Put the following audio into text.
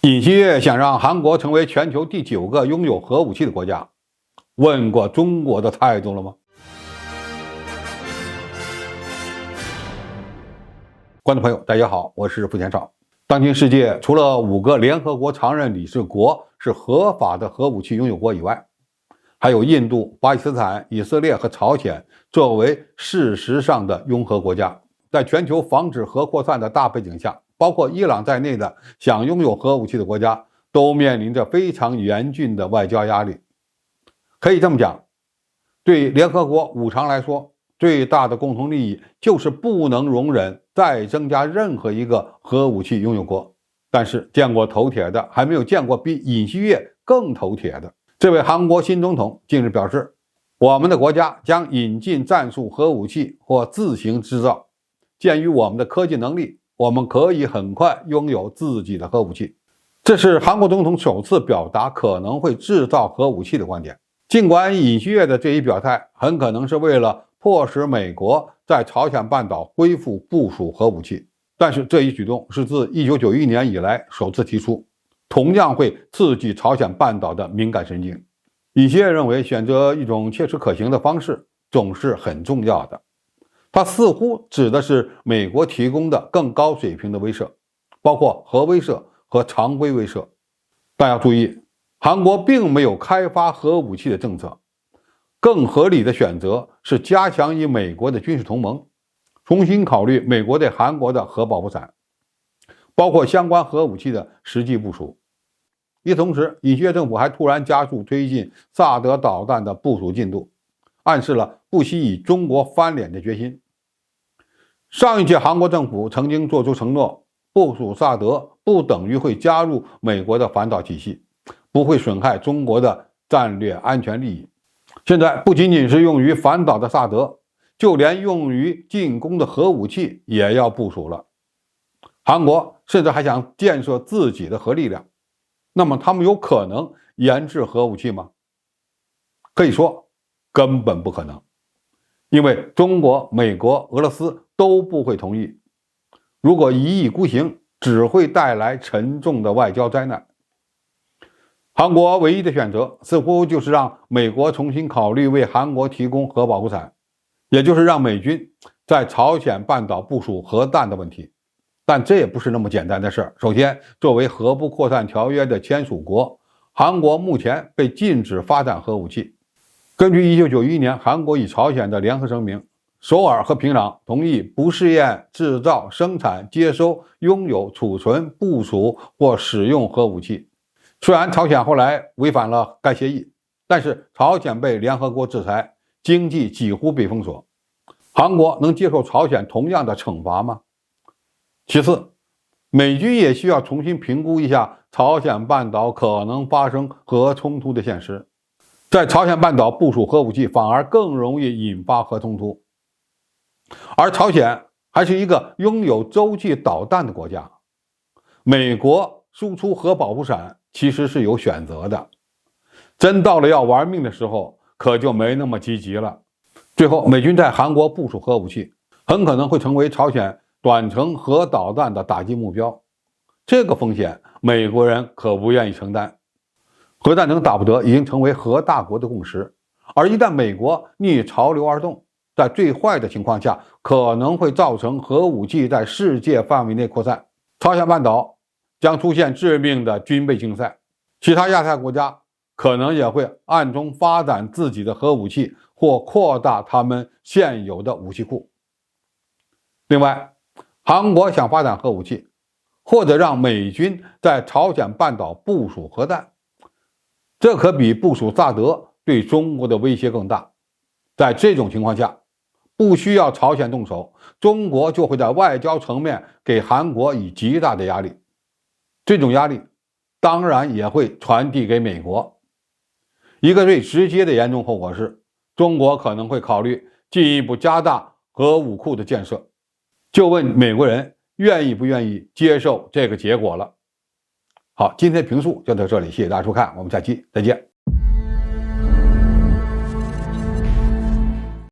尹锡悦想让韩国成为全球第9个拥有核武器的国家，问过中国的态度了吗？观众朋友，大家好，我是付前少。当今世界除了5个联合国常任理事国是合法的核武器拥有国以外，还有印度、巴基斯坦、以色列和朝鲜作为事实上的拥核国家，在全球防止核扩散的大背景下，包括伊朗在内的想拥有核武器的国家都面临着非常严峻的外交压力。可以这么讲，对联合国5常来说，最大的共同利益就是不能容忍再增加任何一个核武器拥有国。但是见过头铁的还没有见过比尹锡悦更头铁的。这位韩国新总统近日表示，我们的国家将引进战术核武器或自行制造，鉴于我们的科技能力，我们可以很快拥有自己的核武器。这是韩国总统首次表达可能会制造核武器的观点。尽管尹锡悦的这一表态很可能是为了迫使美国在朝鲜半岛恢复部署核武器，但是这一举动是自1991年以来首次提出，同样会刺激朝鲜半岛的敏感神经。尹锡悦认为选择一种切实可行的方式总是很重要的，他似乎指的是美国提供的更高水平的威慑，包括核威慑和常规威慑。但要注意，韩国并没有开发核武器的政策，更合理的选择是加强与美国的军事同盟，重新考虑美国对韩国的核保护伞，包括相关核武器的实际部署。与此同时，尹锡悦政府还突然加速推进萨德导弹的部署进度，暗示了不惜与中国翻脸的决心。上一届韩国政府曾经做出承诺，部署萨德不等于会加入美国的反导体系，不会损害中国的战略安全利益。现在不仅仅是用于反导的萨德，就连用于进攻的核武器也要部署了。韩国甚至还想建设自己的核力量，那么他们有可能研制核武器吗？可以说根本不可能，因为中国、美国、俄罗斯都不会同意。如果一意孤行，只会带来沉重的外交灾难。韩国唯一的选择似乎就是让美国重新考虑为韩国提供核保护伞，也就是让美军在朝鲜半岛部署核弹的问题。但这也不是那么简单的事儿。首先，作为核不扩散条约的签署国，韩国目前被禁止发展核武器。根据1991年韩国与朝鲜的联合声明，首尔和平壤同意不试验制造、生产、接收、拥有、储存、部署或使用核武器。虽然朝鲜后来违反了该协议，但是朝鲜被联合国制裁，经济几乎被封锁。韩国能接受朝鲜同样的惩罚吗？其次，美军也需要重新评估一下朝鲜半岛可能发生核冲突的现实。在朝鲜半岛部署核武器反而更容易引发核冲突，而朝鲜还是一个拥有洲际导弹的国家，美国输出核保护伞其实是有选择的，真到了要玩命的时候，可就没那么积极了。最后，美军在韩国部署核武器，很可能会成为朝鲜短程核导弹的打击目标，这个风险美国人可不愿意承担。核战争打不得已经成为核大国的共识，而一旦美国逆潮流而动，在最坏的情况下可能会造成核武器在世界范围内扩散，朝鲜半岛将出现致命的军备竞赛，其他亚太国家可能也会暗中发展自己的核武器或扩大他们现有的武器库。另外，韩国想发展核武器，或者让美军在朝鲜半岛部署核弹，这可比部署萨德对中国的威胁更大。在这种情况下，不需要朝鲜动手，中国就会在外交层面给韩国以极大的压力。这种压力当然也会传递给美国。一个最直接的严重后果是，中国可能会考虑进一步加大核武库的建设。就问美国人愿意不愿意接受这个结果了。好，今天的评述就到这里，谢谢大家收看，我们下期再见。